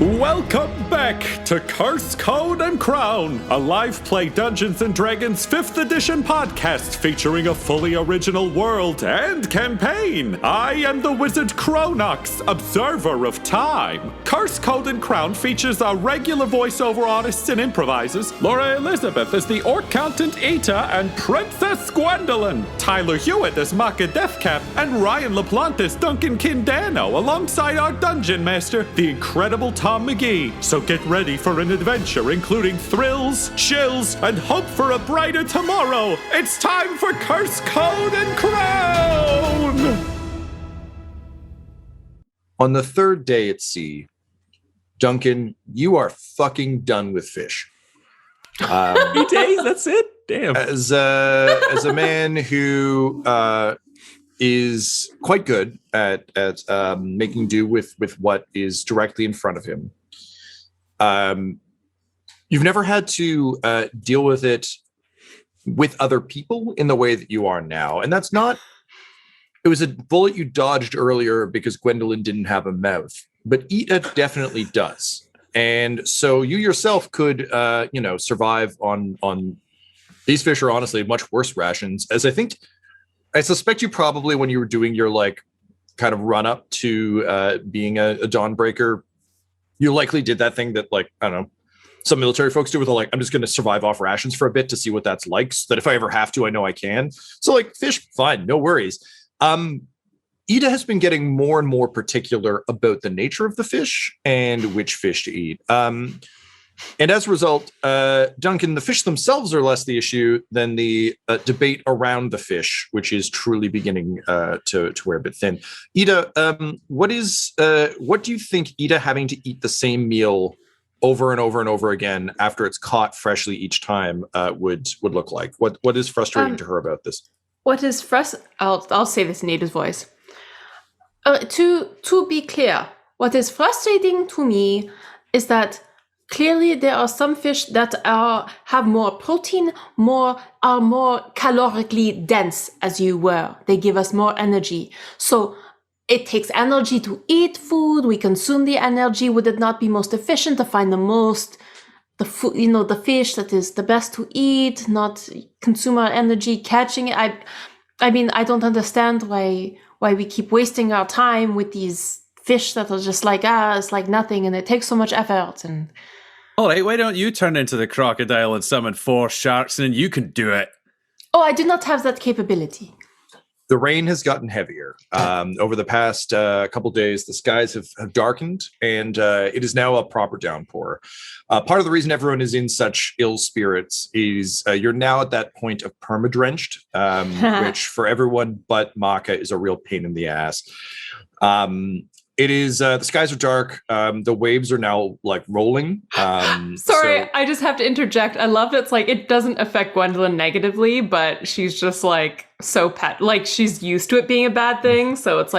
Welcome back to Curse, Code, and Crown, a live play Dungeons & Dragons 5th edition podcast featuring a fully original world and campaign. I am the wizard Cronox, observer of time. Curse, Code, and Crown features our regular voiceover artists and improvisers, Laura Elizabeth as the Orc Count Eta and Princess Gwendolyn, Tyler Hewitt as Makka Deathcap, and Ryan LaPlante as Duncan Danno, alongside our dungeon master, the incredible Tom McGee. So get ready for an adventure including thrills, chills, and hope for a brighter tomorrow. It's time for Curse, Code, and Crown! On the third day at sea, Duncan, you are fucking done with fish. 3 days, that's it? Damn. As a man who is quite good at making do with what is directly in front of him. You've never had to deal with it with other people in the way that you are now. And that's not, it was a bullet you dodged earlier because Gwendolyn didn't have a mouth, but Eta definitely does. And so you yourself could, survive on these fish are honestly much worse rations, as I suspect you probably, when you were doing your kind of run up to being a Dawnbreaker, you likely did that thing that I don't know, some military folks do with I'm just going to survive off rations for a bit to see what that's like, so that if I ever have to, I know I can. So fish, fine, no worries. Eta has been getting more and more particular about the nature of the fish and which fish to eat. And as a result, Duncan, the fish themselves are less the issue than the debate around the fish, which is truly beginning to wear a bit thin. Eta, what do you think Eta having to eat the same meal over and over and over again after it's caught freshly each time would look like? What is frustrating to her about this? What is I'll say this in Ada's voice. To be clear, what is frustrating to me is that clearly there are some fish that have more protein, are more calorically dense, as you were. They give us more energy. So it takes energy to eat food. We consume the energy. Would it not be most efficient to find the food, the fish that is the best to eat, not consume our energy catching it? I mean, I don't understand why we keep wasting our time with these fish that are just like us, like nothing, and it takes so much effort. And all right, why don't you turn into the crocodile and summon 4 sharks, and then you can do it? Oh, I do not have that capability. The rain has gotten heavier. Over the past couple days, the skies have darkened, and it is now a proper downpour. Part of the reason everyone is in such ill spirits is you're now at that point of perma-drenched, which for everyone but Makka is a real pain in the ass. It is, the skies are dark. The waves are now rolling. Sorry, I just have to interject. I love that it doesn't affect Gwendolyn negatively, but she's just so she's used to it being a bad thing. So it's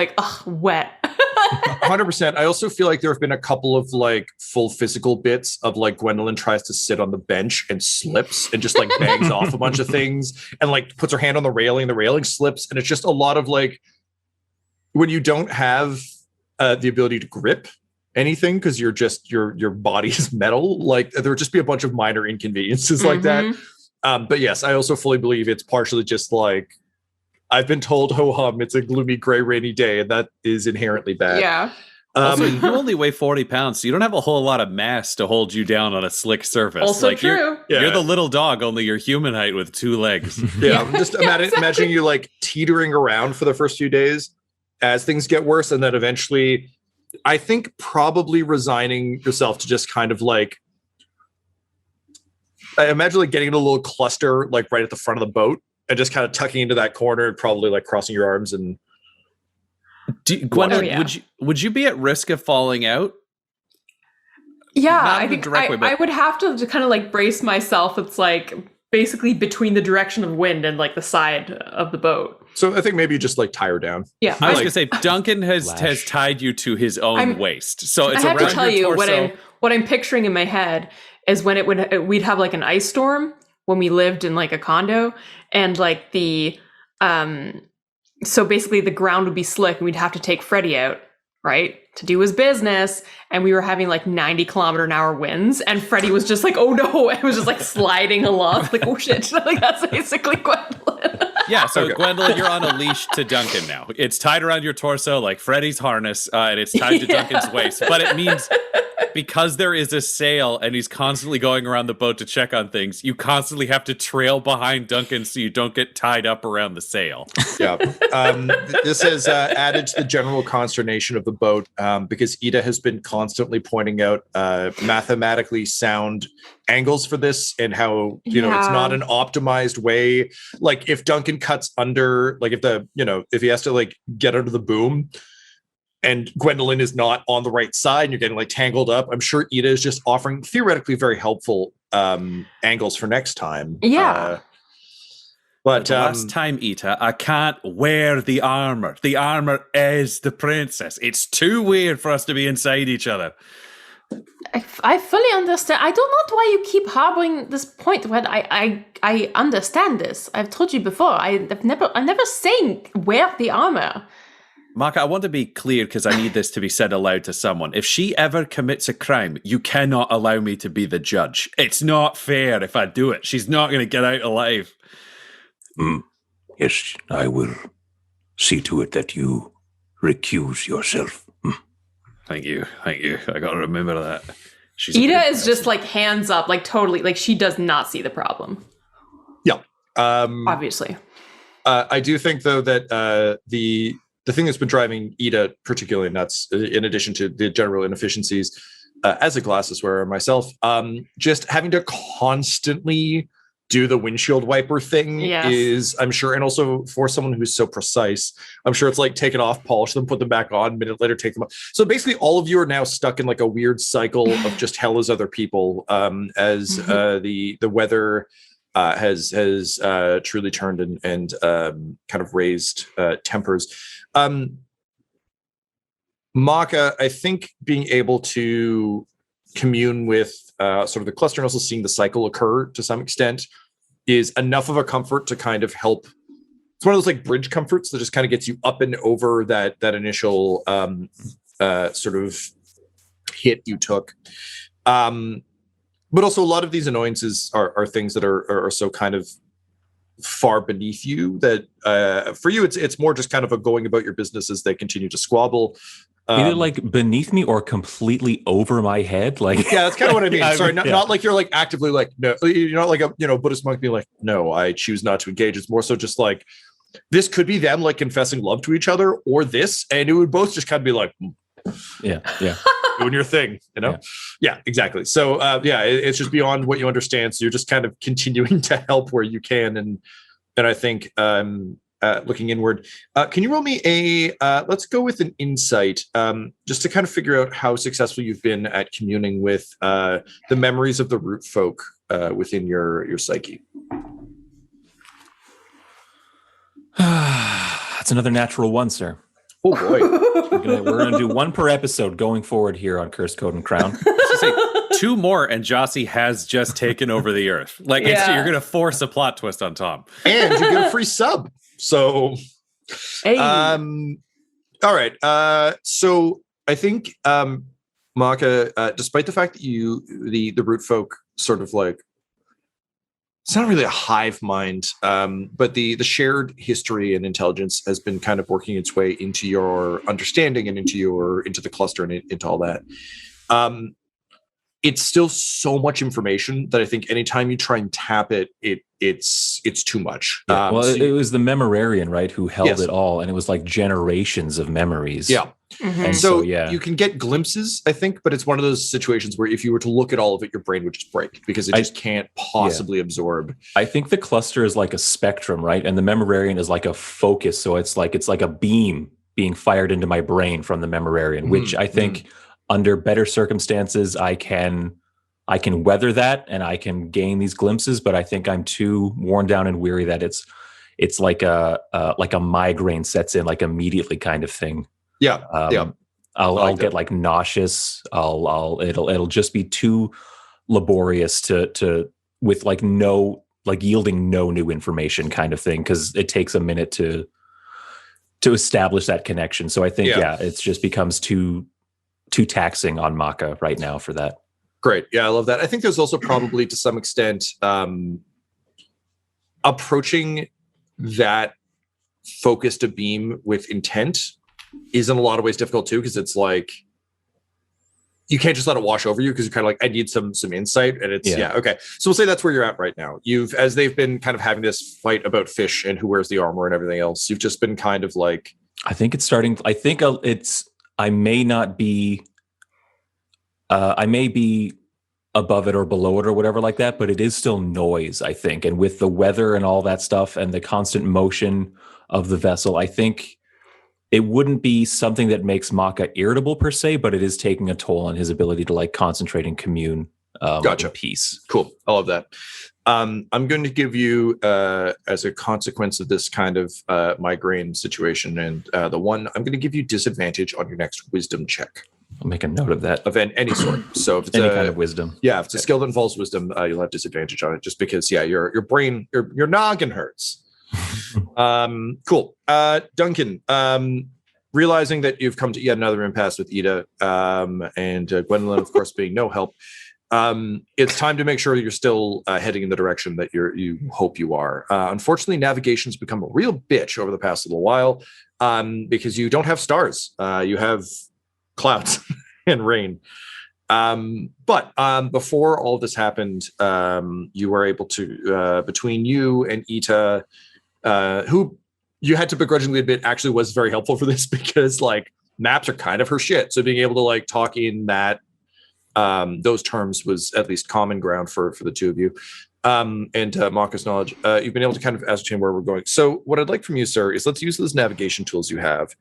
wet. 100%. I also feel like there have been a couple of full physical bits of Gwendolyn tries to sit on the bench and slips and just bangs off a bunch of things and puts her hand on the railing slips. And it's just a lot of when you don't have the ability to grip anything because your body is metal, there would just be a bunch of minor inconveniences like that. But yes, I also fully believe it's partially just I've been told, ho hum, it's a gloomy, gray, rainy day, and that is inherently bad. Yeah. Also, you only weigh 40 pounds, so you don't have a whole lot of mass to hold you down on a slick surface. Also true. You're the little dog, only you're human height with 2 legs. Yeah, just imagining you teetering around for the first few days as things get worse, and then eventually, I think probably resigning yourself to just kind of I imagine getting in a little cluster right at the front of the boat and just kind of tucking into that corner and probably crossing your arms and. Gwendolyn, would you be at risk of falling out? Yeah, I think I would have to kind of brace myself. It's basically between the direction of wind and the side of the boat. So I think maybe you just tie her down. Yeah, I was gonna say Duncan has tied you to his own waist. So it's I have to tell you torso. what I'm picturing in my head is when we'd have an ice storm when we lived in a condo, and so basically the ground would be slick and we'd have to take Freddie out, right, to do his business, and we were having like 90-kilometer-an-hour winds, and Freddie was just like, oh no, it was just like sliding along, like, oh shit, like that's basically Gwendolyn. Yeah, so Gwendolyn, you're on a leash to Duncan now. It's tied around your torso like Freddy's harness, and it's tied to Duncan's waist. But it means because there is a sail and he's constantly going around the boat to check on things, you constantly have to trail behind Duncan so you don't get tied up around the sail. Yeah. This has added to the general consternation of the boat because Ida has been constantly pointing out mathematically sound angles for this and how, it's not an optimized way. Like if Duncan cuts under, like if he has to like get under the boom and Gwendolyn is not on the right side and you're getting like tangled up, I'm sure Ida is just offering theoretically very helpful angles for next time. Yeah. But last time, Ita, I can't wear the armor. The armor is the princess. It's too weird for us to be inside each other. I fully understand. I don't know why you keep harboring this point when I understand this. I've told you before. I'm never saying wear the armor. Makka, I want to be clear because I need this to be said aloud to someone. If she ever commits a crime, you cannot allow me to be the judge. It's not fair if I do it. She's not going to get out alive. Yes, I will see to it that you recuse yourself. Thank you. I got to remember that. Ida is just like hands up, like totally, like she does not see the problem. Yeah. Obviously. I do think though that the thing that's been driving Ida particularly nuts, in addition to the general inefficiencies, as a glasses wearer myself, just having to constantly do the windshield wiper thing is, I'm sure, and also for someone who's so precise, I'm sure it's like take it off, polish them, put them back on, a minute later take them off. So basically all of you are now stuck in like a weird cycle of just hell as other people, as the weather has truly turned and kind of raised tempers. Makka, I think being able to commune with sort of the cluster and also seeing the cycle occur to some extent is enough of a comfort to kind of help. It's one of those like bridge comforts that just kind of gets you up and over that initial sort of hit you took. But also a lot of these annoyances are things that are so kind of far beneath you that for you it's more just kind of a going about your business as they continue to squabble. Either like beneath me or completely over my head. Like, yeah, that's kind of what I mean. Sorry, not like you're like actively like, no, you're not like a Buddhist monk being like, no, I choose not to engage. It's more so just like, this could be them like confessing love to each other or this, and it would both just kind of be like, yeah, doing your thing, Yeah, exactly. So it's just beyond what you understand. So you're just kind of continuing to help where you can, and I think looking inward. Can you roll me let's go with an insight, just to kind of figure out how successful you've been at communing with the memories of the root folk within your psyche. That's another natural one, sir. Oh boy. We're gonna do one per episode going forward here on Curse Code and Crown. Say 2 more and Jossie has just taken over the earth. Like you're gonna force a plot twist on Tom. And you get a free sub. So, hey. All right. So I think, Makka, despite the fact that the root folk sort of like, it's not really a hive mind, but the shared history and intelligence has been kind of working its way into your understanding and into the cluster and into all that. It's still so much information that I think anytime you try and tap it's too much. Yeah. It was the memorarian, right, who held it all, and it was like generations of memories. Yeah. Mm-hmm. And so you can get glimpses, I think, but it's one of those situations where if you were to look at all of it, your brain would just break because it just can't possibly absorb. I think the cluster is like a spectrum, right? And the memorarian is like a focus. So it's like a beam being fired into my brain from the memorarian, which I think under better circumstances, I can weather that and I can gain these glimpses, but I think I'm too worn down and weary that it's like a migraine sets in like immediately kind of thing. Yeah. I'll get like nauseous. It'll just be too laborious to with like yielding no new information kind of thing. 'Cause it takes a minute to to establish that connection. So I think it just becomes too taxing on Makka right now for that. Great. Yeah, I love that. I think there's also probably to some extent approaching that focused a beam with intent is in a lot of ways difficult too, because it's like you can't just let it wash over you, because you're kind of like, I need some insight. And it's okay. So we'll say that's where you're at right now. As they've been kind of having this fight about fish and who wears the armor and everything else, you've just been kind of like, I think it's starting. I think I may not be. I may be above it or below it or whatever like that, but it is still noise, I think. And with the weather and all that stuff and the constant motion of the vessel, I think it wouldn't be something that makes Makka irritable per se, but it is taking a toll on his ability to like concentrate and commune in peace. Cool. I love that. I'm going to give you, as a consequence of this kind of migraine situation, and I'm going to give you disadvantage on your next wisdom check. I'll make a note of that. Of any sort. So if it's any kind of wisdom. Yeah, if it's a skill that involves wisdom, you'll have disadvantage on it, just because, your brain, your noggin hurts. Cool. Duncan, realizing that you've come to yet another impasse with Ida, and Gwendolyn, of course, being no help, it's time to make sure that you're still heading in the direction that you hope you are. Unfortunately, navigation's become a real bitch over the past little while, because you don't have stars. You have clouds and rain. But before all of this happened, you were able to, between you and Ita, who you had to begrudgingly admit actually was very helpful for this, because like maps are kind of her shit. So being able to like talk in that those terms was at least common ground for the two of you. And Makka's knowledge, you've been able to kind of ascertain where we're going. So what I'd like from you, sir, is let's use those navigation tools you have.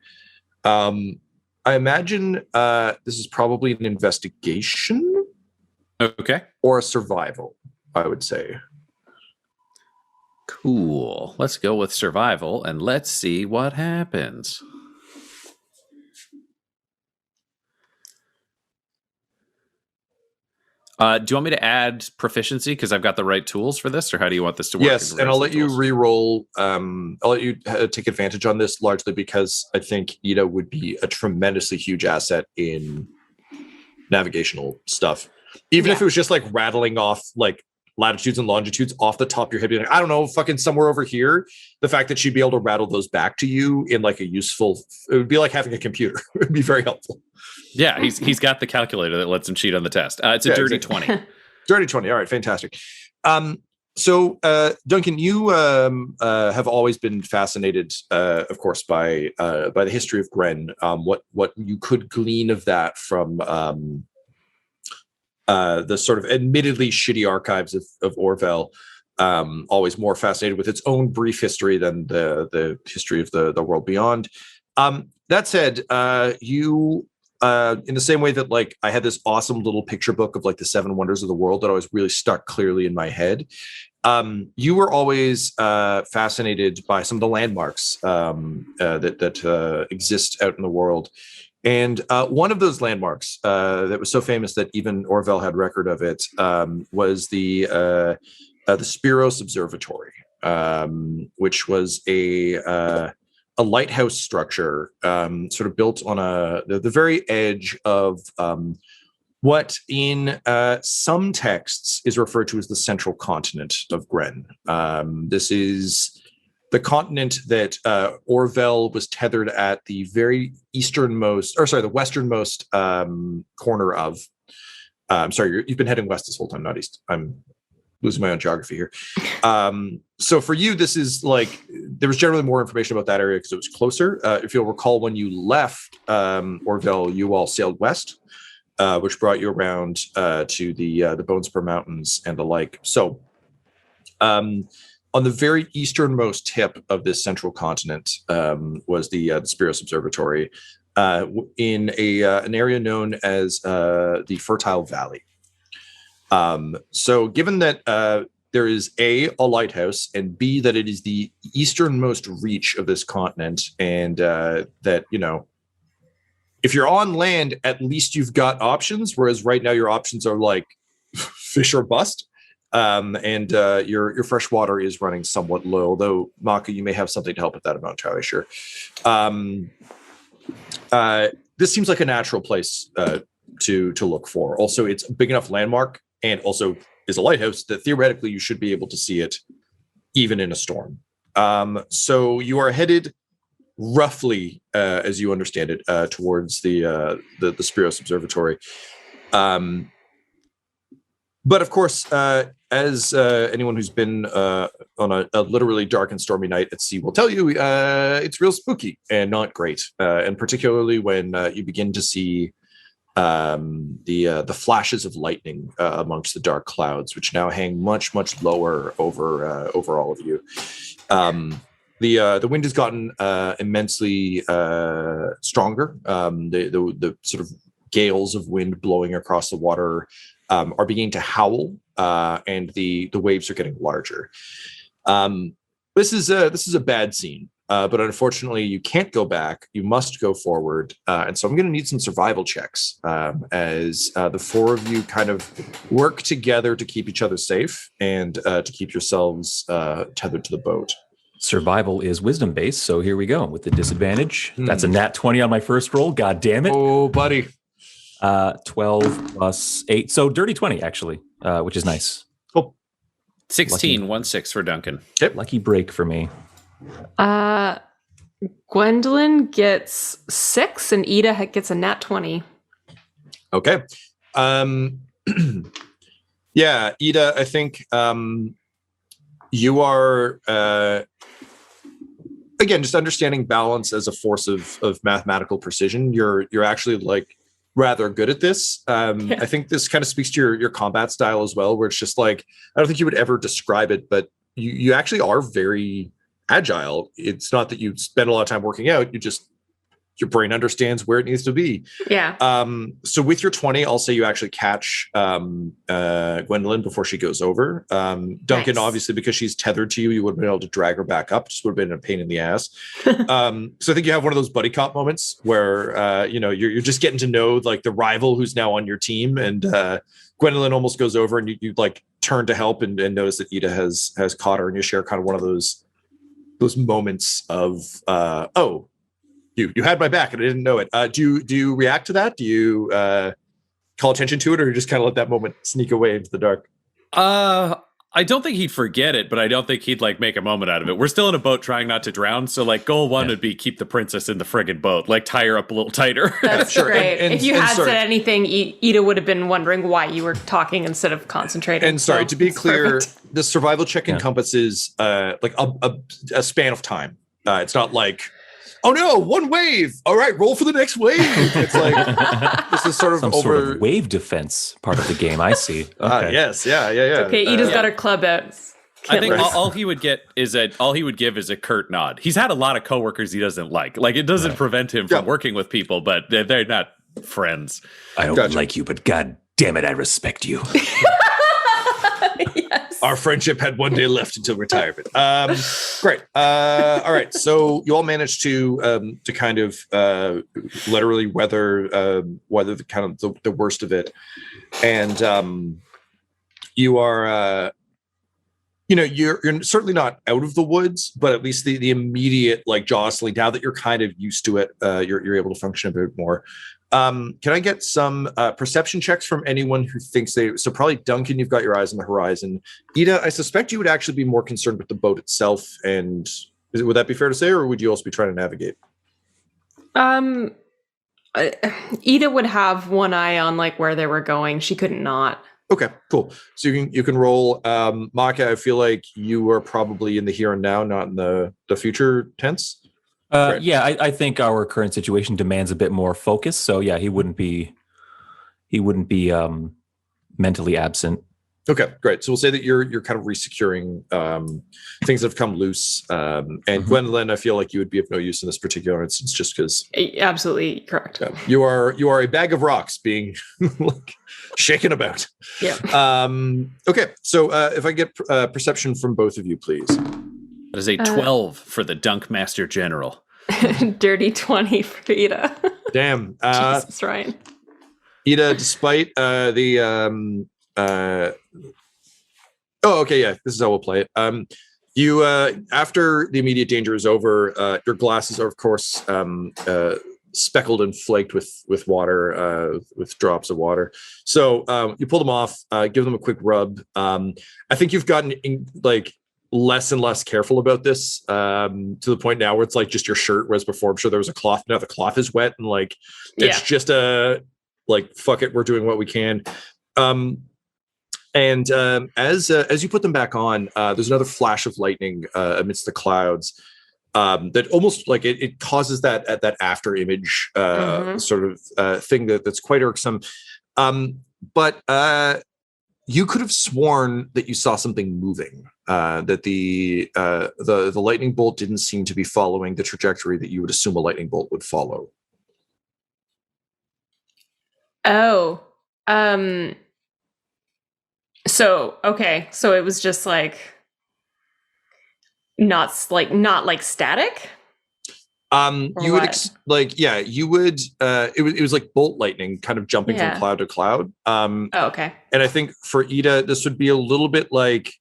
I imagine this is probably an investigation. Okay. Or a survival, I would say. Cool. Let's go with survival and let's see what happens. Do you want me to add proficiency because I've got the right tools for this, or how do you want this to work? Yes, and I'll let you re-roll. I'll let you take advantage on this, largely because I think Ida would be a tremendously huge asset in navigational stuff. Even if it was just like rattling off like latitudes and longitudes off the top of your head, being like, I don't know, fucking somewhere over here. The fact that she'd be able to rattle those back to you in like a useful, it would be like having a computer. It would be very helpful. Yeah, he's got the calculator that lets him cheat on the test. It's a dirty 20. Dirty 20. All right, fantastic. So Duncan, you have always been fascinated, of course, by the history of Gren. What you could glean of that from the sort of admittedly shitty archives of Orville. Always more fascinated with its own brief history than the history of the world beyond. That said, you in the same way that like I had this awesome little picture book of like the 7 wonders of the world that always really stuck clearly in my head. You were always fascinated by some of the landmarks that exist out in the world. And one of those landmarks that was so famous that even Orville had record of it was the Spiros Observatory, which was a lighthouse structure sort of built on the very edge of what in some texts is referred to as the central continent of Gren. This is the continent that Orville was tethered at the very the westernmost corner of. I'm sorry, you've been heading west this whole time, not east. I'm losing my own geography here. So for you, this is like, there was generally more information about that area because it was closer. If you'll recall, when you left Orville, you all sailed west, which brought you around to the Bone Spur Mountains and the like. So on the very easternmost tip of this central continent was the Spiros Observatory in an area known as the Fertile Valley. So given that there is A, lighthouse, and B, that it is the easternmost reach of this continent, and that, you know, if you're on land, at least you've got options, whereas right now your options are like fish or bust. and your fresh water is running somewhat low, though, Makka, you may have something to help with that. I'm not entirely sure. This seems like a natural place to look for. Also, it's a big enough landmark, and also is a lighthouse that theoretically you should be able to see it even in a storm. So you are headed roughly, as you understand it, towards the Spiros Observatory. But of course, as anyone who's been on a literally dark and stormy night at sea will tell you, it's real spooky and not great. And particularly when you begin to see the flashes of lightning amongst the dark clouds, which now hang much, much lower over all of you. The wind has gotten immensely stronger. The sort of gales of wind blowing across the water are beginning to howl, and the waves are getting larger. This is a bad scene, but unfortunately you can't go back. You must go forward, and so I'm going to need some survival checks as the four of you kind of work together to keep each other safe and to keep yourselves tethered to the boat. Survival is wisdom based, so here we go with the disadvantage. That's a nat 20 on my first roll. God damn it! Oh, buddy. 12 plus 8, so dirty 20 actually, which is nice. Cool. 16, 1-6 for Duncan. Yep. Lucky break for me. Gwendolyn gets 6 and Ida gets a nat 20. Okay. Yeah, Ida, I think you are again just understanding balance as a force of mathematical precision. You're actually like rather good at this. I think this kind of speaks to your combat style as well, where it's just like, I don't think you would ever describe it, but you actually are very agile. It's not that you spend a lot of time working out. Your brain understands where it needs to be. Yeah. So with your 20, I'll say you actually catch Gwendolyn before she goes over. Duncan, obviously, because she's tethered to you, you would have been able to drag her back up. Just would have been a pain in the ass. So I think you have one of those buddy cop moments where you're just getting to know like the rival who's now on your team, and Gwendolyn almost goes over, and you like turn to help and notice that Ida has caught her, and you share kind of one of those moments of You had my back and I didn't know it. Do you react to that? Do you call attention to it, or just kind of let that moment sneak away into the dark? I don't think he'd forget it, but I don't think he'd like make a moment out of it. We're still in a boat trying not to drown, so like goal one would be keep the princess in the friggin' boat, like tie her up a little tighter. That's sure. great. And if you had sorry. said anything, Ida would have been wondering why you were talking instead of concentrating. And sorry, to be clear, perfect. the survival check encompasses like a span of time. It's not like, oh no, one wave. All right, roll for the next wave. It's like this is sort of Some sort of wave defense part of the game. I see. Okay. Yes, yeah. Okay, Ida's got her club out. I think Can't all he would give is a curt nod. He's had a lot of coworkers he doesn't like. Like it doesn't prevent him from working with people, but they're not friends. I don't like you, but god damn it, I respect you. Yes. Our friendship had one day left until retirement. Great. All right. So you all managed to kind of literally weather the kind of the worst of it, and you are you're certainly not out of the woods, but at least the immediate like jostling. Now that you're kind of used to it, you're able to function a bit more. Can I get some perception checks from anyone who thinks so probably Duncan, you've got your eyes on the horizon. Ida, I suspect you would actually be more concerned with the boat itself. And would that be fair to say, or would you also be trying to navigate? Ida would have one eye on like where they were going. She couldn't not. Okay, cool. So you can roll. Makka, I feel like you are probably in the here and now, not in the future tense. Yeah, I think our current situation demands a bit more focus. So yeah, he wouldn't be mentally absent. Okay, great. So we'll say that you're kind of resecuring things that have come loose. And Gwendolyn, I feel like you would be of no use in this particular instance, just because. Absolutely correct. You are a bag of rocks being like shaken about. Yeah. Okay, so if I get perception from both of you, please. That is a 12 for the Dunk Master General. Dirty 20 for Ida. Damn. Jesus, Ryan. Ida, despite Oh, okay, yeah. This is how we'll play it. You after the immediate danger is over, your glasses are of course speckled and flaked with water, with drops of water. So you pull them off, give them a quick rub. I think you've gotten less and less careful about this to the point now where it's like just your shirt, whereas before I'm sure there was a cloth. Now the cloth is wet and it's just fuck it, we're doing what we can. And as you put them back on, there's another flash of lightning amidst the clouds that almost it causes that after image sort of thing that's quite irksome. But you could have sworn that you saw something moving. That the lightning bolt didn't seem to be following the trajectory that you would assume a lightning bolt would follow. Oh. So it was just not static. You would you would it was like bolt lightning kind of jumping from cloud to cloud. Okay. And I think for Ida this would be a little bit like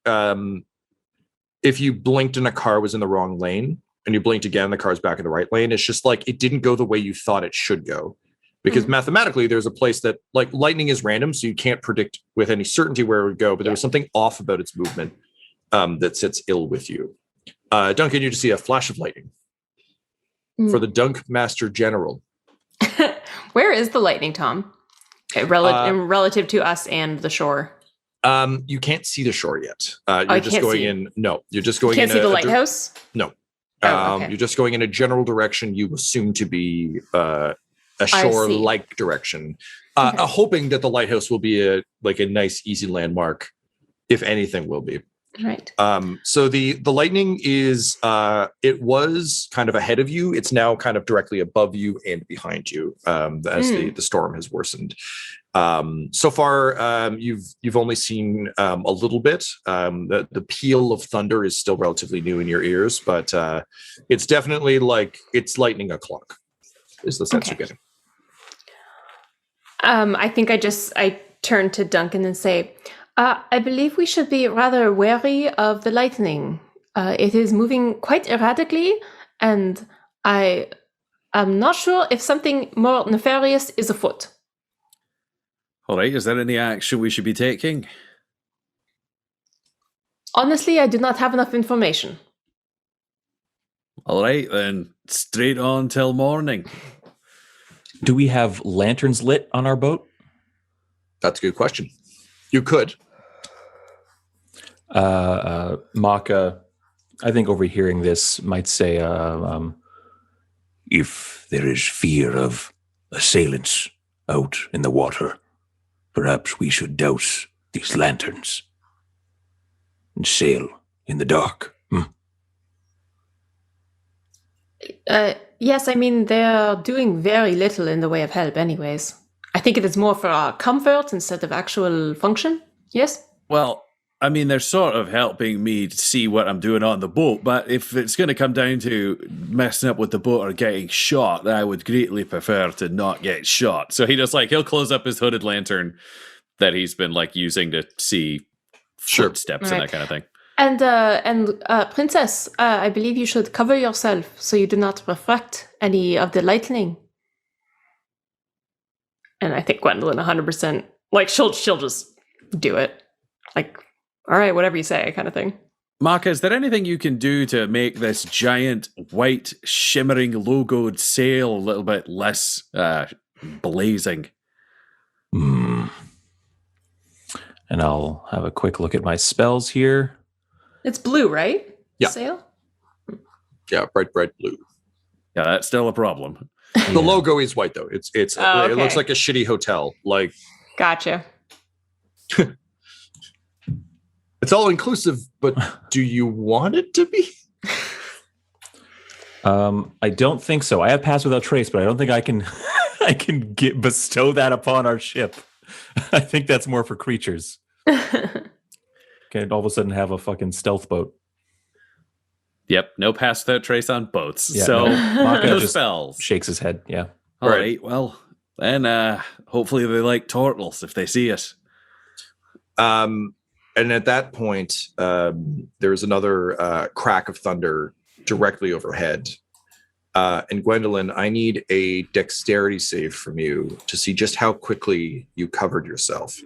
if you blinked and a car was in the wrong lane and you blinked again, the car's back in the right lane. It's just it didn't go the way you thought it should go. Because mathematically, there's a place that lightning is random, so you can't predict with any certainty where it would go. But there was something off about its movement that sits ill with you. Duncan, you just see a flash of lightning for the Dunk Master General. Where is the lightning, Tom? Relative to us and the shore. You can't see the shore yet. You're just going in. No, you're just going. Can't see the lighthouse. No, okay. You're just going in a general direction. You assume to be a shore-like direction, hoping that the lighthouse will be a nice, easy landmark, if anything will be. Right. So the lightning is it was kind of ahead of you. It's now kind of directly above you and behind you as the storm has worsened. So far, you've only seen a little bit. The peal of thunder is still relatively new in your ears, but it's definitely it's lightning o'clock. Is the sense you're getting? I think I turn to Duncan and say, I believe we should be rather wary of the lightning. It is moving quite erratically, and I am not sure if something more nefarious is afoot. All right, is there any action we should be taking? Honestly, I do not have enough information. All right, then straight on till morning. Do we have lanterns lit on our boat? That's a good question. You could. Makka, I think overhearing this might say, if there is fear of assailants out in the water, perhaps we should douse these lanterns and sail in the dark. Yes, I mean, they're doing very little in the way of help anyways. I think it is more for our comfort instead of actual function. Yes? Well, I mean, they're sort of helping me to see what I'm doing on the boat, but if it's going to come down to messing up with the boat or getting shot, I would greatly prefer to not get shot. So he'll close up his hooded lantern that he's been using to see footsteps and that kind of thing. And Princess, I believe you should cover yourself so you do not reflect any of the lightning. And I think Gwendolyn 100%, she'll just do it. All right, whatever you say, kind of thing. Makka, is there anything you can do to make this giant, white, shimmering, logoed sail a little bit less blazing? And I'll have a quick look at my spells here. It's blue, right? Yeah. Sail? Yeah, bright blue. Yeah, that's still a problem. The logo is white though. It's okay. It looks like a shitty hotel. Gotcha. It's all inclusive, but do you want it to be? I don't think so. I have Pass Without Trace, but I don't think I can bestow that upon our ship. I think that's more for creatures. Can't all of a sudden have a fucking stealth boat. Yep, no Pass Without Trace on boats. Yeah, so Makka no just spells. Shakes his head. Yeah. All right. Well, then hopefully they like turtles if they see us. And at that point, there's another crack of thunder directly overhead. And Gwendolyn, I need a dexterity save from you to see just how quickly you covered yourself.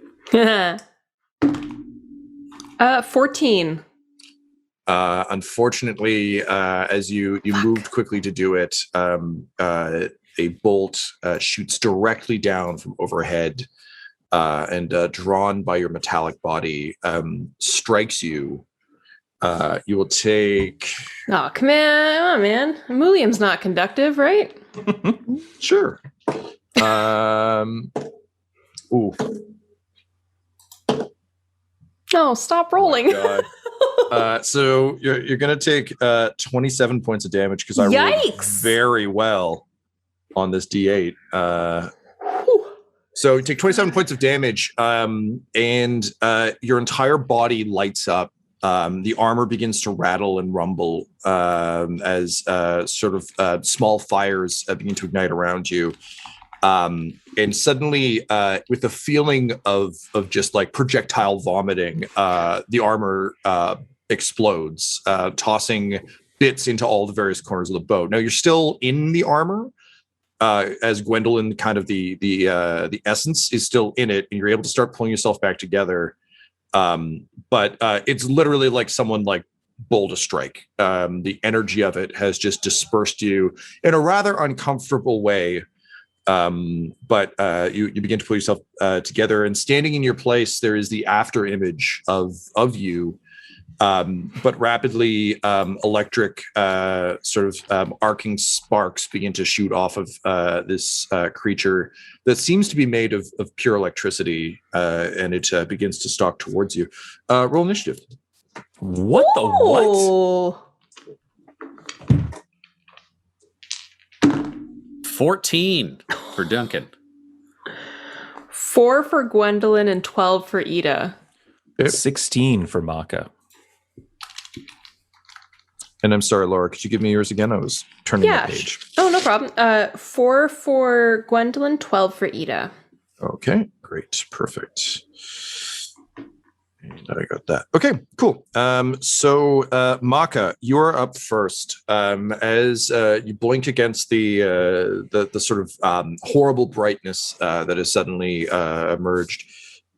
14. Unfortunately, as you moved quickly to do it, a bolt shoots directly down from overhead and drawn by your metallic body, strikes you. You will take... Oh, come on, man. Mulium's not conductive, right? Sure. Ooh. No, stop rolling. Oh so you're going to take 27 points of damage because I rolled very well on this D8. So you take 27 points of damage, and your entire body lights up. The armor begins to rattle and rumble as small fires begin to ignite around you. And suddenly, with the feeling of just like projectile vomiting, the armor explodes, tossing bits into all the various corners of the boat. Now you're still in the armor, as Gwendolyn, kind of the essence is still in it, and you're able to start pulling yourself back together. But it's literally like someone like bowled a strike. The energy of it has just dispersed you in a rather uncomfortable way. But you begin to pull yourself together, and standing in your place, there is the after image of you, but rapidly electric arcing sparks begin to shoot off of this creature that seems to be made of pure electricity, and it begins to stalk towards you. Roll initiative. What the what? 14 for Duncan. 4 for Gwendolyn and 12 for Ida. 16 for Makka. And I'm sorry, Laura, could you give me yours again? I was turning the page. Oh, no problem. 4 for Gwendolyn, 12 for Ida. Okay, great. Perfect. And I got that. Okay, cool. So Makka, you're up first. As you blink against the sort of horrible brightness that has suddenly emerged.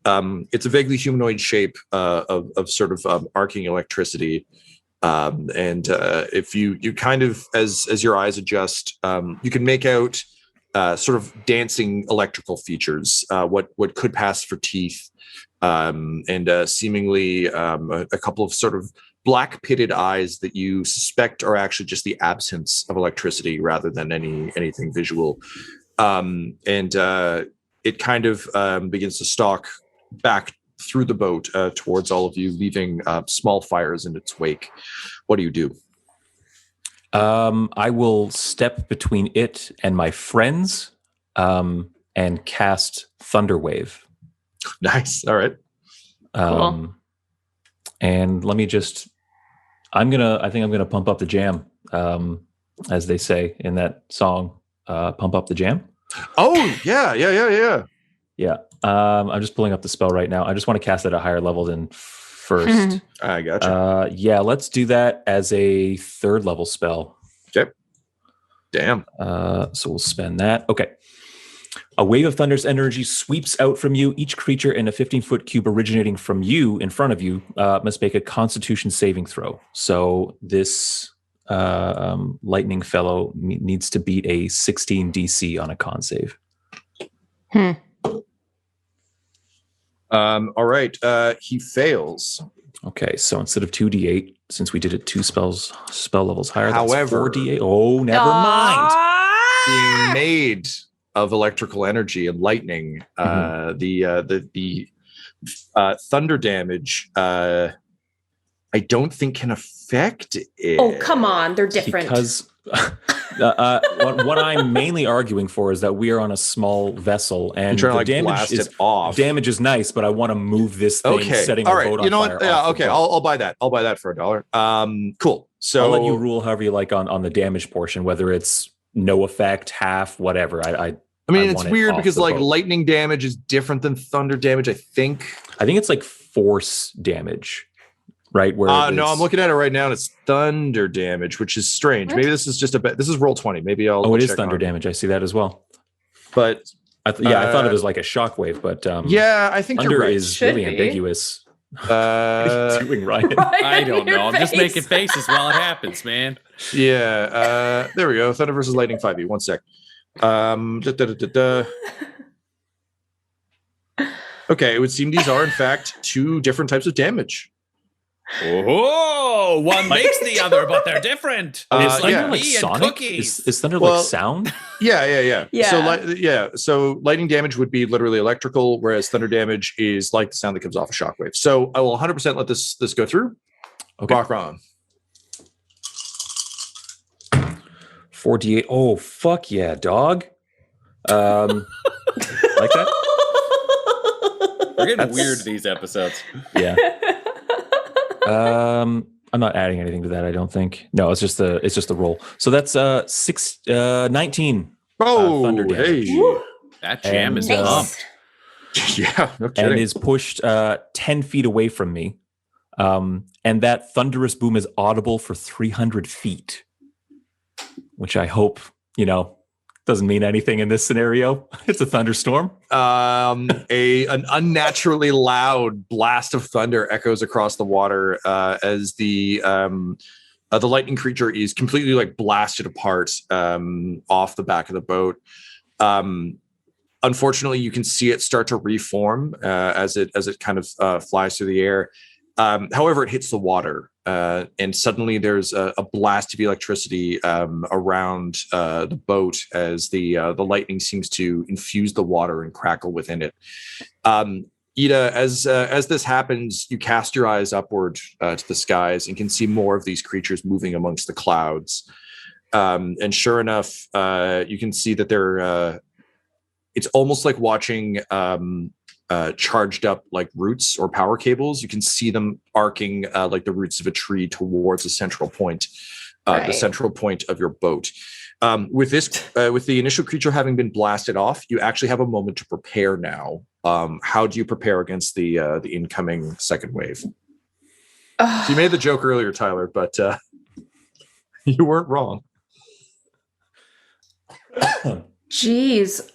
It's a vaguely humanoid shape of sort of arcing electricity. And if you kind of, as your eyes adjust, you can make out sort of dancing electrical features, what could pass for teeth. And seemingly a couple of sort of black pitted eyes that you suspect are actually just the absence of electricity rather than anything visual. And it kind of begins to stalk back through the boat towards all of you, leaving small fires in its wake. What do you do? I will step between it and my friends and cast Thunderwave. Nice. All right. Cool. And let me just, I think I'm going to pump up the jam, as they say in that song, Pump Up the Jam. Oh, yeah. Yeah. I'm just pulling up the spell right now. I just want to cast it at a higher level than first. I gotcha. Yeah, let's do that as a 3rd level spell. Okay. Damn. So we'll spend that. Okay. A wave of thunder's energy sweeps out from you. Each creature in a 15-foot cube originating from you, in front of you, must make a Constitution saving throw. So this lightning fellow needs to beat a 16 DC on a con save. All right. He fails. Okay, so instead of 2d8, since we did it 2 spell levels higher, however, that's 4d8. Oh, never mind. Being made of electrical energy and lightning, the thunder damage, I don't think can affect it. Oh, come on. They're different. Because what I'm mainly arguing for is that we are on a small vessel, and the damage is nice, but I want to move this thing, setting a boat on fire. You know what? Yeah, okay. I'll buy that. I'll buy that for $1. Cool. So I'll let you rule however you like on the damage portion, whether it's no effect, half, whatever. I mean, it's weird because like lightning damage is different than thunder damage. I think it's like force damage, right? Where no, I'm looking at it right now, and it's thunder damage, which is strange. What? Maybe this is just this is roll 20. Maybe I'll. it is check thunder on it. damage. I see that as well. But I thought it was like a shockwave, but yeah, I think thunder you're right. is Should really be. ambiguous. What are you doing, Ryan? I don't know. I'm just making faces while it happens, man. Yeah, there we go. Thunder versus lightning 5e. 1 sec. Okay, it would seem these are in fact two different types of damage. Oh, one makes the other, but they're different. It's like yeah. me Like and Sonic? cookies. Is thunder Well, like sound? Yeah. Yeah. So lightning damage would be literally electrical, whereas thunder damage is like the sound that comes off a shockwave. So I will 100% let this go through. Okay. Bakran. 4d8. Oh, fuck yeah, dog. Like that? We're getting That's- weird these episodes. Yeah. I'm not adding anything to that, I don't think. No, it's just the roll. So that's 19. Oh, thunder damage. hey. Woo. That jam is And, pumped. Yeah, no And kidding. is pushed 10 feet away from me. And that thunderous boom is audible for 300 feet, which I hope, doesn't mean anything in this scenario. It's a thunderstorm. An unnaturally loud blast of thunder echoes across the water as the lightning creature is completely like blasted apart off the back of the boat. Unfortunately, you can see it start to reform as it kind of flies through the air. However, it hits the water, and suddenly there's a blast of electricity around the boat as the lightning seems to infuse the water and crackle within it. Ida, as this happens, you cast your eyes upward to the skies and can see more of these creatures moving amongst the clouds. And sure enough, you can see that they're. It's almost like watching. Charged up like roots or power cables. You can see them arcing like the roots of a tree towards the central point of your boat. With the initial creature having been blasted off, you actually have a moment to prepare now. How do you prepare against the incoming second wave? So you made the joke earlier, Tyler, but you weren't wrong. Jeez.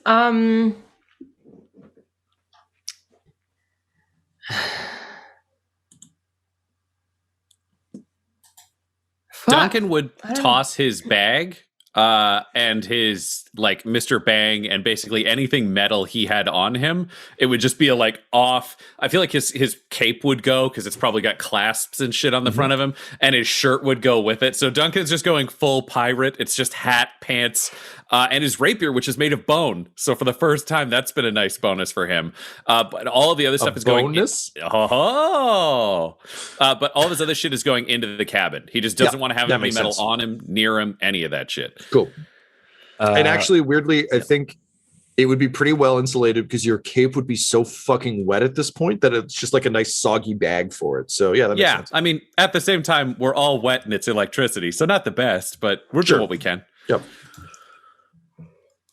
Fuck. Duncan would I don't- toss his bag and his like Mr. Bang and basically anything metal he had on him. It would just be a like off. I feel like his cape would go because it's probably got clasps and shit on the front of him, and his shirt would go with it. So Duncan's just going full pirate. It's just hat, pants, and his rapier, which is made of bone. So for the first time, that's been a nice bonus for him. But all of the other stuff is going. Bonus? But all of his other shit is going into the cabin. He just doesn't want to have that any makes metal sense. on him, near him, any of that shit. Cool. And actually, weirdly, I think it would be pretty well insulated because your cape would be so fucking wet at this point that it's just like a nice soggy bag for it. So yeah, that makes sense. I mean, at the same time, we're all wet and it's electricity, so not the best, but we're doing what we can. Yep.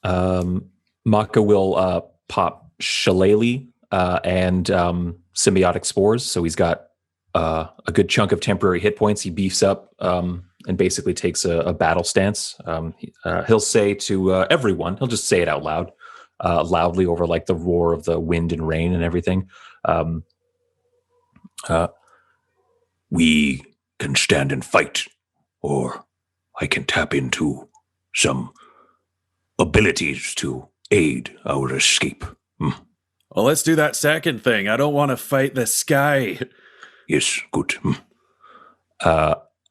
Makka will pop shillelagh and symbiotic spores. So he's got a good chunk of temporary hit points. He beefs up and basically takes a battle stance. He'll say to everyone, he'll just say it out loud, loudly over like the roar of the wind and rain and everything. We can stand and fight, or I can tap into some abilities to aid our escape. Well, let's do that second thing. I don't want to fight the sky. Yes, good.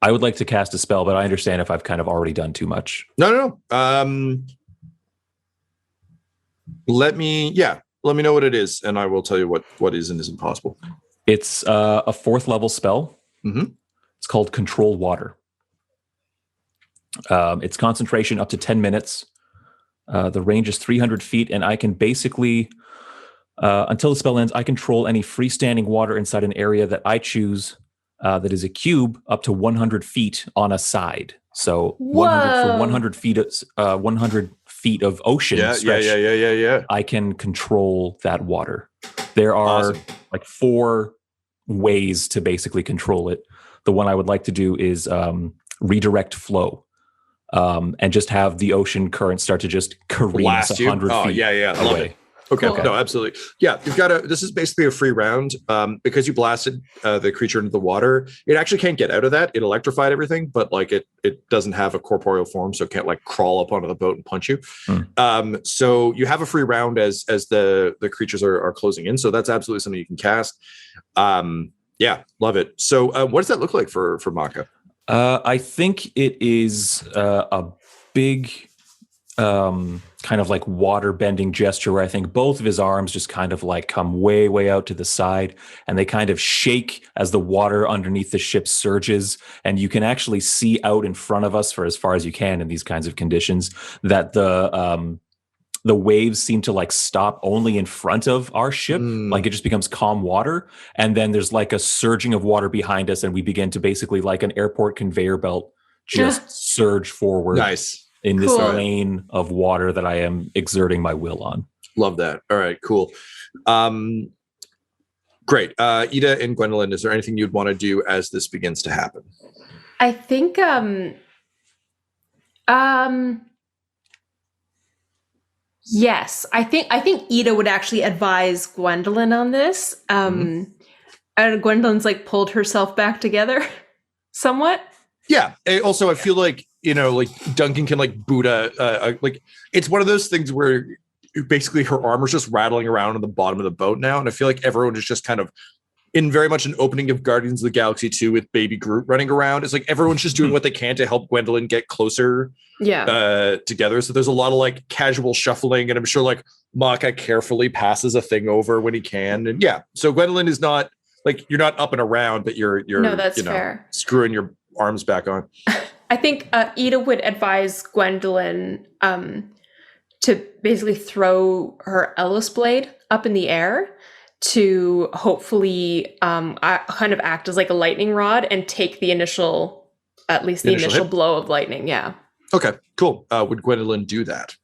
I would like to cast a spell, but I understand if I've kind of already done too much. No. Let me know what it is, and I will tell you what is and isn't possible. It's a 4th level spell. Mm-hmm. It's called Control Water. It's concentration up to 10 minutes. The range is 300 feet, and I can basically, until the spell ends, I control any freestanding water inside an area that I choose that is a cube up to 100 feet on a side. So 100 feet of ocean stretch. Yeah. I can control that water. There are like 4 ways to basically control it. The one I would like to do is redirect flow, and just have the ocean current start to just careen us Blast you. 100 feet Love away. it. Okay, Cool. no, absolutely. Yeah, this is basically a free round. Because you blasted the creature into the water, it actually can't get out of that. It electrified everything, but like it doesn't have a corporeal form, so it can't like crawl up onto the boat and punch you. So you have a free round as the creatures are closing in. So that's absolutely something you can cast. Yeah, love it. So what does that look like for Makka? I think it is a big kind of like water bending gesture where I think both of his arms just kind of like come way, way out to the side, and they kind of shake as the water underneath the ship surges. And you can actually see out in front of us for as far as you can in these kinds of conditions that the waves seem to like stop only in front of our ship. Like it just becomes calm water. And then there's like a surging of water behind us. And we begin to basically like an airport conveyor belt just surge forward. Nice. In this Cool. lane of water that I am exerting my will on. Love that. All right, cool. Great. Ida and Gwendolyn, is there anything you'd want to do as this begins to happen? I think yes. I think Ida would actually advise Gwendolyn on this. And Gwendolyn's like pulled herself back together somewhat. Yeah. Also, I feel like, like Duncan can like boot like it's one of those things where basically her armor's just rattling around on the bottom of the boat now. And I feel like everyone is just kind of in very much an opening of Guardians of the Galaxy 2 with Baby Groot running around. It's like everyone's just doing what they can to help Gwendolyn get closer together. So there's a lot of like casual shuffling, and I'm sure like Makka carefully passes a thing over when he can. And yeah, so Gwendolyn is not like, you're not up and around, but you're No, that's fair. Screwing your arms back on. I think Ida would advise Gwendolyn to basically throw her Ellis blade up in the air to hopefully kind of act as like a lightning rod and take the initial blow of lightning. Yeah. Okay, cool. Would Gwendolyn do that?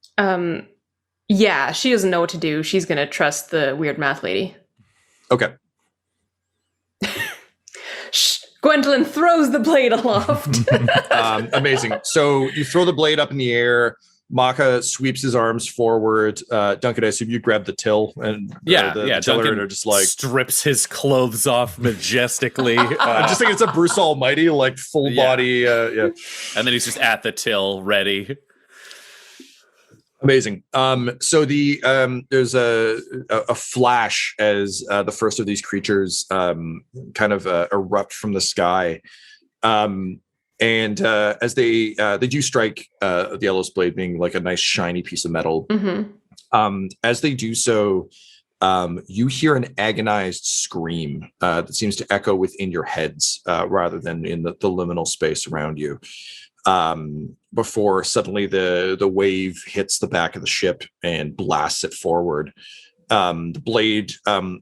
Yeah, she doesn't know what to do. She's going to trust the weird math lady. Okay. Gwendolyn throws the blade aloft. Amazing. So you throw the blade up in the air. Makka sweeps his arms forward. Duncan, I assume you grab the till and the tiller, Duncan and are just like strips his clothes off majestically. I'm just thinking it's a Bruce Almighty, like full body. And then he's just at the till, ready. Amazing. So there's a flash as the first of these creatures kind of erupt from the sky. And as they do strike the Ellis blade, being like a nice shiny piece of metal. As they do so, you hear an agonized scream that seems to echo within your heads rather than in the liminal space around you. Before suddenly the wave hits the back of the ship and blasts it forward. The blade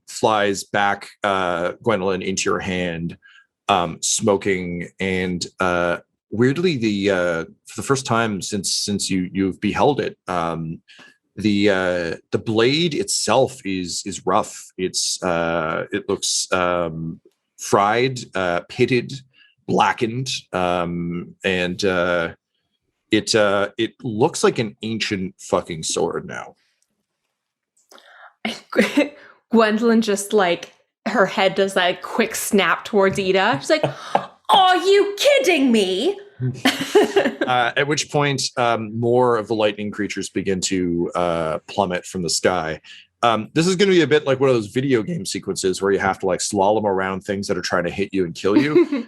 flies back, Gwendolyn, into your hand, smoking, and weirdly, for the first time since you've beheld it, the blade itself is rough. It looks fried, pitted, blackened, and it looks like an ancient fucking sword now. Gwendolyn just like her head does that quick snap towards Ida. She's like, "Are you kidding me?" At which point, more of the lightning creatures begin to plummet from the sky. This is going to be a bit like one of those video game sequences where you have to like slalom around things that are trying to hit you and kill you.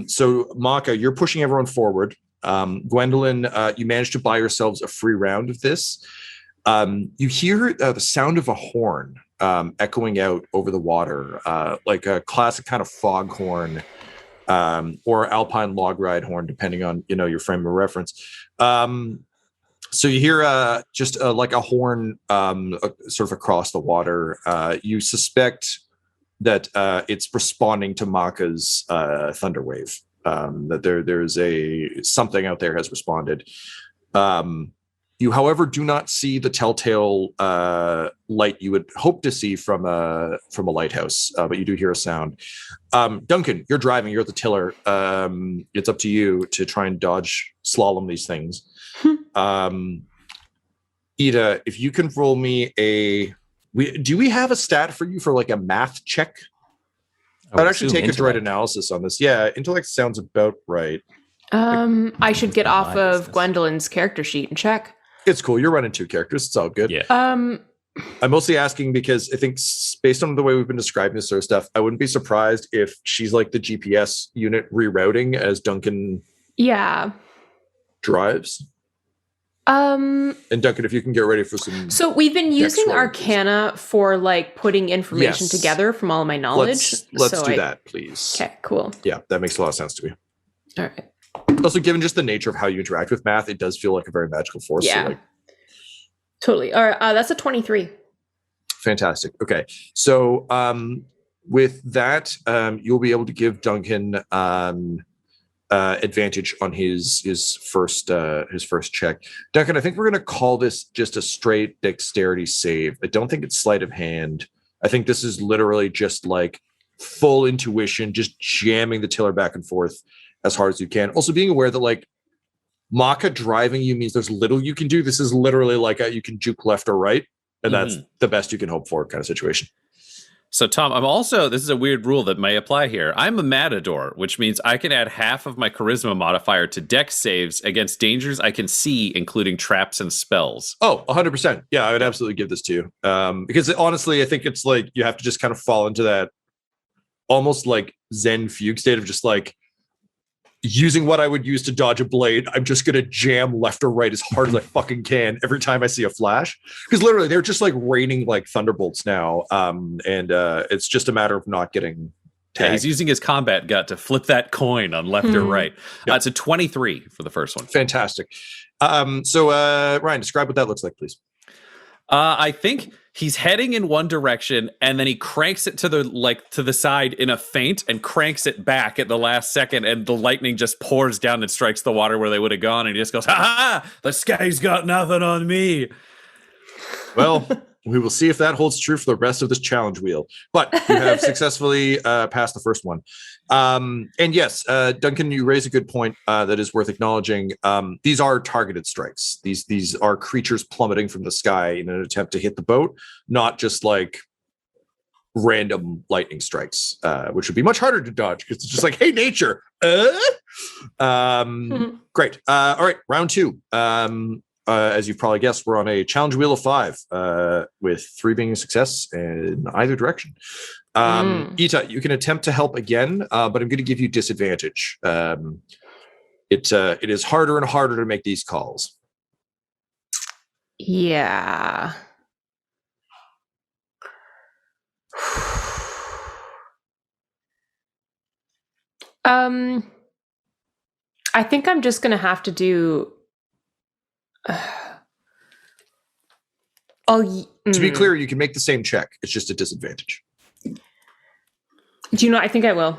So Makka, you're pushing everyone forward. Gwendolyn, you managed to buy yourselves a free round of this. You hear the sound of a horn echoing out over the water, like a classic kind of fog horn, or alpine log ride horn, depending on your frame of reference. So you hear just like a horn sort of across the water. You suspect that it's responding to Makka's thunder wave. That there's something out there has responded. You, however, do not see the telltale light you would hope to see from a lighthouse, but you do hear a sound. Duncan, you're driving. You're at the tiller. It's up to you to try and dodge slalom these things. Ida, if you can roll me do we have a stat for you for like a math check? I'd actually take a droid analysis on this. Yeah, intellect sounds about right. I should get off of Gwendolyn's character sheet and check. It's cool. You're running 2 characters. It's all good. Yeah. I'm mostly asking because I think based on the way we've been describing this sort of stuff, I wouldn't be surprised if she's like the GPS unit rerouting as Duncan drives. And Duncan, if you can get ready for some. So we've been using Arcana for like putting information together from all of my knowledge. Let's do that, please. Okay, cool. Yeah, that makes a lot of sense to me. All right. Also, given just the nature of how you interact with math, it does feel like a very magical force. Yeah, totally. All right, that's a 23. Fantastic. Okay, so with that, you'll be able to give Duncan advantage on his first check. Duncan, I think we're going to call this just a straight dexterity save. I don't think it's sleight of hand. I think this is literally just like full intuition, just jamming the tiller back and forth as hard as you can. Also being aware that like Makka driving you means there's little you can do. This is literally like you can juke left or right, and that's the best you can hope for kind of situation. So Tom, this is a weird rule that may apply here. I'm a matador, which means I can add half of my charisma modifier to dex saves against dangers I can see, including traps and spells. Oh, 100%. Yeah, I would absolutely give this to you. Because honestly, I think it's like you have to just kind of fall into that almost like Zen fugue state of just like using what I would use to dodge a blade. I'm just going to jam left or right as hard as I fucking can every time I see a flash. Because literally they're just like raining like thunderbolts now. And it's just a matter of not getting tagged. Yeah, he's using his combat gut to flip that coin on left or right. It's a 23 for the first one. Fantastic. So Ryan, describe what that looks like, please. I think he's heading in one direction and then he cranks it to the side in a feint and cranks it back at the last second, and the lightning just pours down and strikes the water where they would have gone, and he just goes, "Ha ha! The sky's got nothing on me." Well, we will see if that holds true for the rest of this challenge wheel. But you have successfully passed the first one. And yes, Duncan, you raise a good point that is worth acknowledging. These are targeted strikes. These are creatures plummeting from the sky in an attempt to hit the boat, not just like random lightning strikes, which would be much harder to dodge because it's just like, hey, nature. Great. All right, round 2. As you've probably guessed, we're on a challenge wheel of 5, with 3 being a success in either direction. Ita, you can attempt to help again, but I'm going to give you disadvantage. It is harder and harder to make these calls. Yeah. I think I'm just going to have to do. To be clear, you can make the same check. It's just a disadvantage. Do you know? I think I will.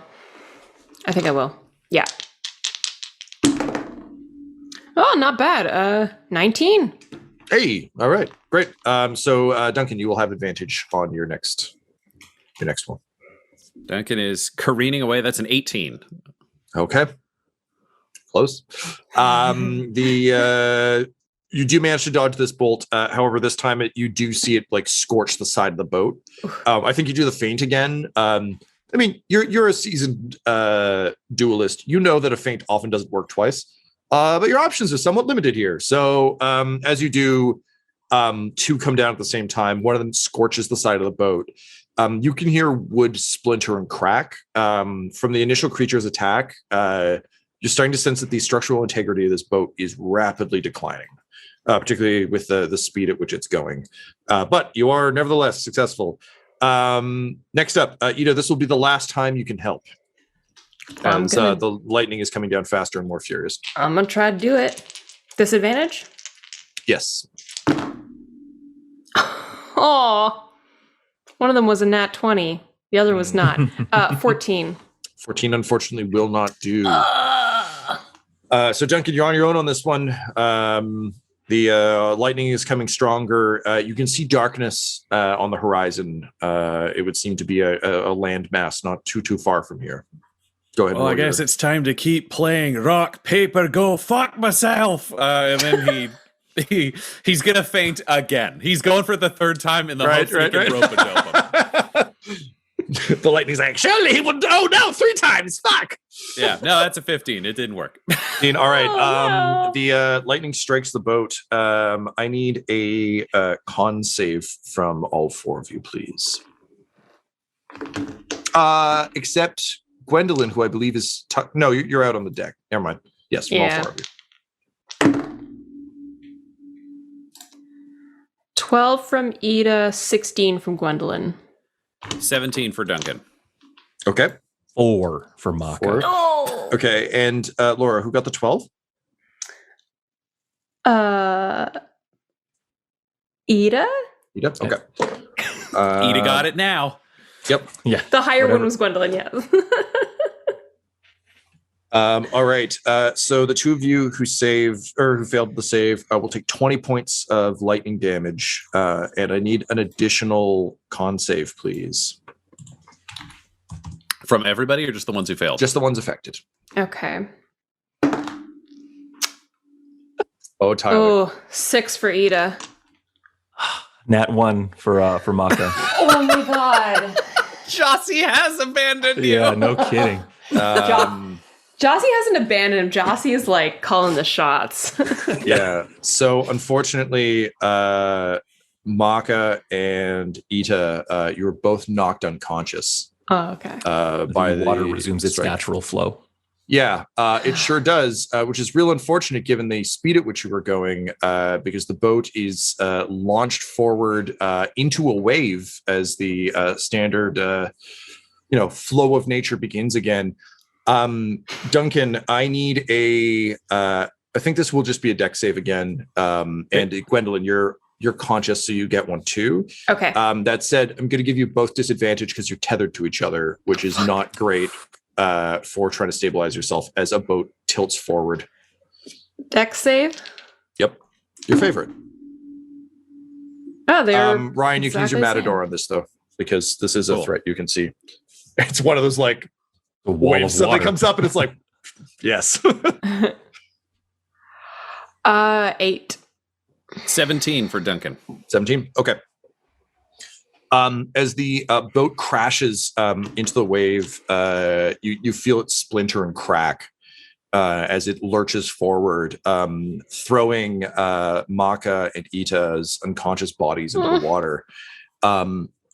Yeah. Oh, not bad. 19. Hey, all right, great. So Duncan, you will have advantage on your next one. Duncan is careening away. That's an 18. Okay. Close. You do manage to dodge this bolt. However, this time you do see it like scorch the side of the boat. I think you do the feint again. I mean, you're a seasoned duelist. You know that a feint often doesn't work twice, but your options are somewhat limited here. So as you do, 2 come down at the same time. One of them scorches the side of the boat. You can hear wood splinter and crack from the initial creature's attack. You're starting to sense that the structural integrity of this boat is rapidly declining, particularly with the speed at which it's going. But you are nevertheless successful. Next up, Ida, this will be the last time you can help. As the lightning is coming down faster and more furious. I'm going to try to do it. Disadvantage? Yes. Oh, one of them was a nat 20. The other was not. 14. 14, unfortunately, will not do. So, Duncan, you're on your own on this one. The lightning is coming stronger. You can see darkness on the horizon. It would seem to be a landmass not too far from here. Go ahead. Well, I guess it's time to keep playing rock, paper, go fuck myself. And then he's gonna faint again. He's going for the third time in the hopes that he can rope a dope him. The lightning's like, surely he will. Oh no, 3 times. Fuck. Yeah, no, that's a 15. It didn't work. All right. The lightning strikes the boat. I need a con save from all 4 of you, please. Except Gwendolyn, who I believe is no, you're out on the deck. Never mind. Yes, from all 4 of you. 12 from Ida, 16 from Gwendolyn. 17 for Duncan. Okay. 4 for Makka. 4. Oh. Okay, and Laura, who got the 12? Ida? Ida? Okay. Ida got it now. Yep. Yeah. The higher one was Gwendolyn, yeah. All right. So the 2 of you who failed the save will take 20 points of lightning damage, and I need an additional con save, please. From everybody, or just the ones who failed? Just the ones affected. Okay. Oh, Tyler. Oh, 6 for Ida. Nat 1 for Makka. Oh my god. Jossie has abandoned you. Yeah, no kidding. Jossie hasn't abandoned him. Jossie is like calling the shots. Yeah. So unfortunately, Makka and Ita, you were both knocked unconscious. Oh, okay. By the water resumes its natural flow. Yeah, it sure does, which is real unfortunate given the speed at which you were going, because the boat is launched forward into a wave as the standard, flow of nature begins again. Duncan, I need I think this will just be a deck save again. And Gwendolyn, you're conscious, so you get one too. Okay. That said, I'm going to give you both disadvantage because you're tethered to each other, which is not great for trying to stabilize yourself as a boat tilts forward. Deck save? Yep. Your favorite. Oh, there. Ryan, you can use your Matador on this, though, because this is a threat you can see. It's one of those, like, waves. Something comes up and it's like, yes. 8. 17 for Duncan. 17? Okay. As the boat crashes into the wave, you feel it splinter and crack as it lurches forward, throwing Makka and Ita's unconscious bodies into the water.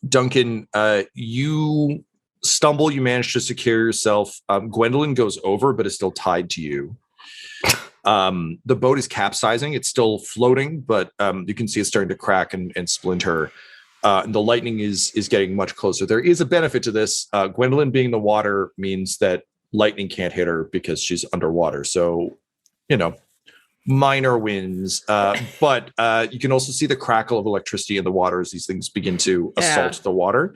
Duncan, you stumble, you manage to secure yourself. Gwendolyn goes over, but is still tied to you. The boat is capsizing. It's still floating, but you can see it's starting to crack and splinter. And the lightning is getting much closer. There is a benefit to this. Gwendolyn being in the water means that lightning can't hit her because she's underwater. So, minor wins. But you can also see the crackle of electricity in the water as these things begin to assault the water.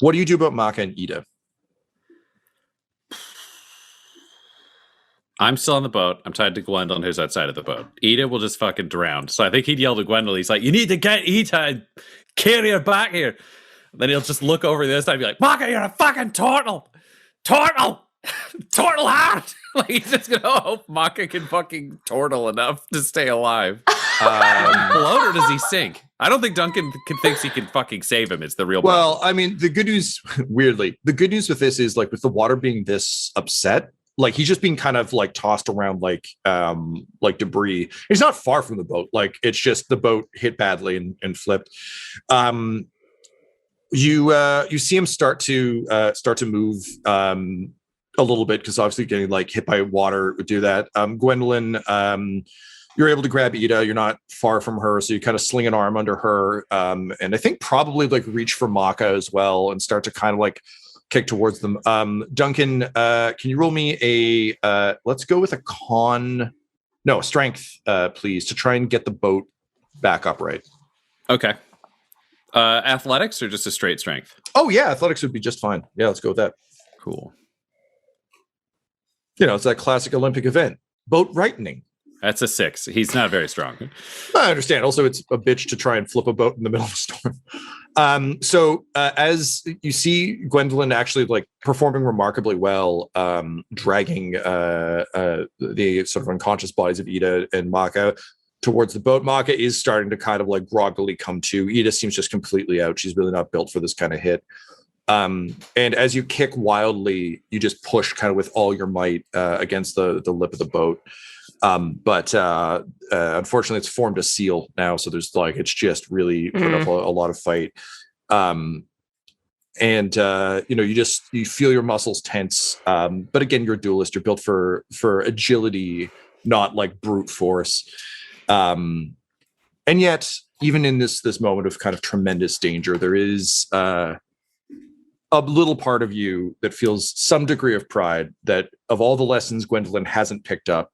What do you do about Makka and Ida? I'm still on the boat. I'm tied to Gwendolyn, who's outside of the boat. Ida will just fucking drown. So I think he'd yell to Gwendolyn. He's like, you need to get Ida and carry her back here. Then he'll just look over this side and be like, Makka, you're a fucking turtle. Turtle hard. Like, he's just going to hope Makka can fucking turtle enough to stay alive. Float, or does he sink? I don't think Duncan thinks he can fucking save him. It's the real problem. Well, I mean, the good news, weirdly, the good news with this is, like, with the water being this upset, like, he's just being kind of like tossed around like debris. He's not far from the boat. Like, it's just the boat hit badly and flipped. You see him start to move a little bit, because obviously getting like hit by water would do that. Gwendolyn, you're able to grab Ida. You're not far from her, so you kind of sling an arm under her, and I think probably like reach for Makka as well and start to kind of like kick towards them. Duncan, can you roll me a let's go with a strength, please, to try and get the boat back upright. Okay. Athletics or just a straight strength? Oh yeah, athletics would be just fine. Yeah, let's go with that. Cool. It's that classic Olympic event, boat rightening. That's a 6. He's not very strong. I understand. Also, it's a bitch to try and flip a boat in the middle of a storm. So as you see Gwendolyn actually like performing remarkably well, dragging the sort of unconscious bodies of Ida and Makka towards the boat. Makka is starting to kind of like groggily come to. Ida seems just completely out. She's really not built for this kind of hit. And as you kick wildly, you just push kind of with all your might against the lip of the boat. But unfortunately, it's formed a seal now, so there's like it's just really put up a lot of fight. You feel your muscles tense. But again, you're a duelist. You're built for agility, not like brute force. And yet, even in this moment of kind of tremendous danger, there is a little part of you that feels some degree of pride that of all the lessons Gwendolyn hasn't picked up,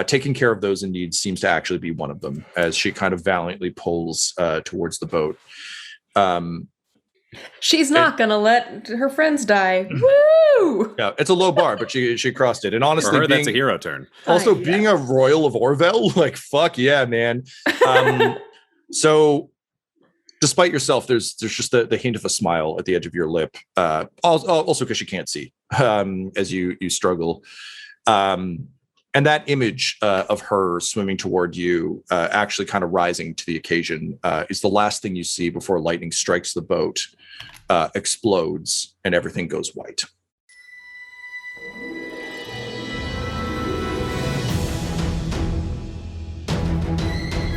taking care of those in need seems to actually be one of them, as she kind of valiantly pulls towards the boat. She's not going to let her friends die. Woo! Yeah, it's a low bar, but she crossed it. And honestly, for her, that's a hero turn. Also, being a royal of Orville, like, fuck yeah, man. So despite yourself, there's just the hint of a smile at the edge of your lip. Also because you can't see as you struggle. And that image of her swimming toward you, actually kind of rising to the occasion, is the last thing you see before lightning strikes the boat, explodes, and everything goes white.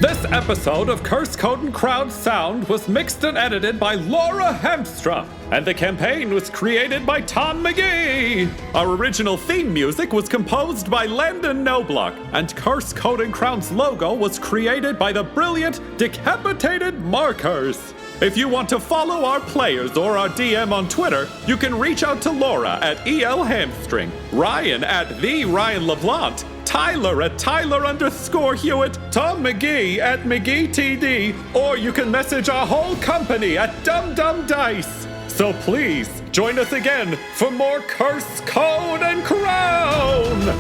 This episode of Curse Code and Crowd Sound was mixed and edited by Laura Hamstra, and the campaign was created by Tom McGee. Our original theme music was composed by Landon Knoblock, and Curse Code and Crown's logo was created by the brilliant Decapitated Markers. If you want to follow our players or our DM on Twitter, you can reach out to Laura at EL Hamstring, Ryan at the Ryan LaPlante, Tyler at Tyler_Hewitt, Tom McGee at McGeeTD, or you can message our whole company at Dum Dum Dice. So please, join us again for more Curse, Code, and Crown!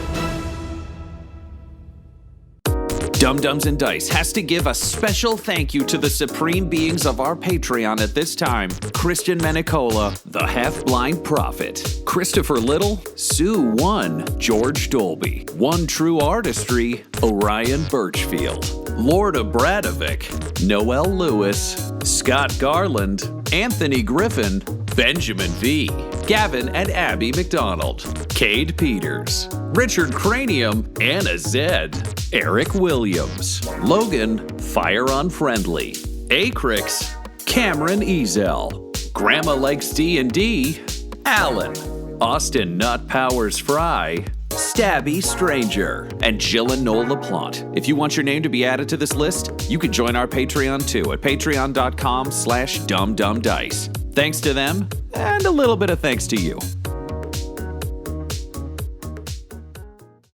Dum Dums and Dice has to give a special thank you to the supreme beings of our Patreon at this time: Christian Menicola, the Half-Blind Prophet, Christopher Little, Sue One, George Dolby, One True Artistry, Orion Birchfield, Lorda Bradovic, Noel Lewis, Scott Garland, Anthony Griffin, Benjamin V, Gavin and Abby McDonald, Cade Peters, Richard Cranium, Anna Zed, Eric Williams, Logan, Fire Unfriendly, Acrix, Cameron Ezel, Grandma Likes D&D, Alan, Austin Nut Powers Fry, Stabby Stranger, and Jill and Noel LaPlante. If you want your name to be added to this list, you can join our Patreon too at patreon.com/dumdumdice. Thanks to them, and a little bit of thanks to you.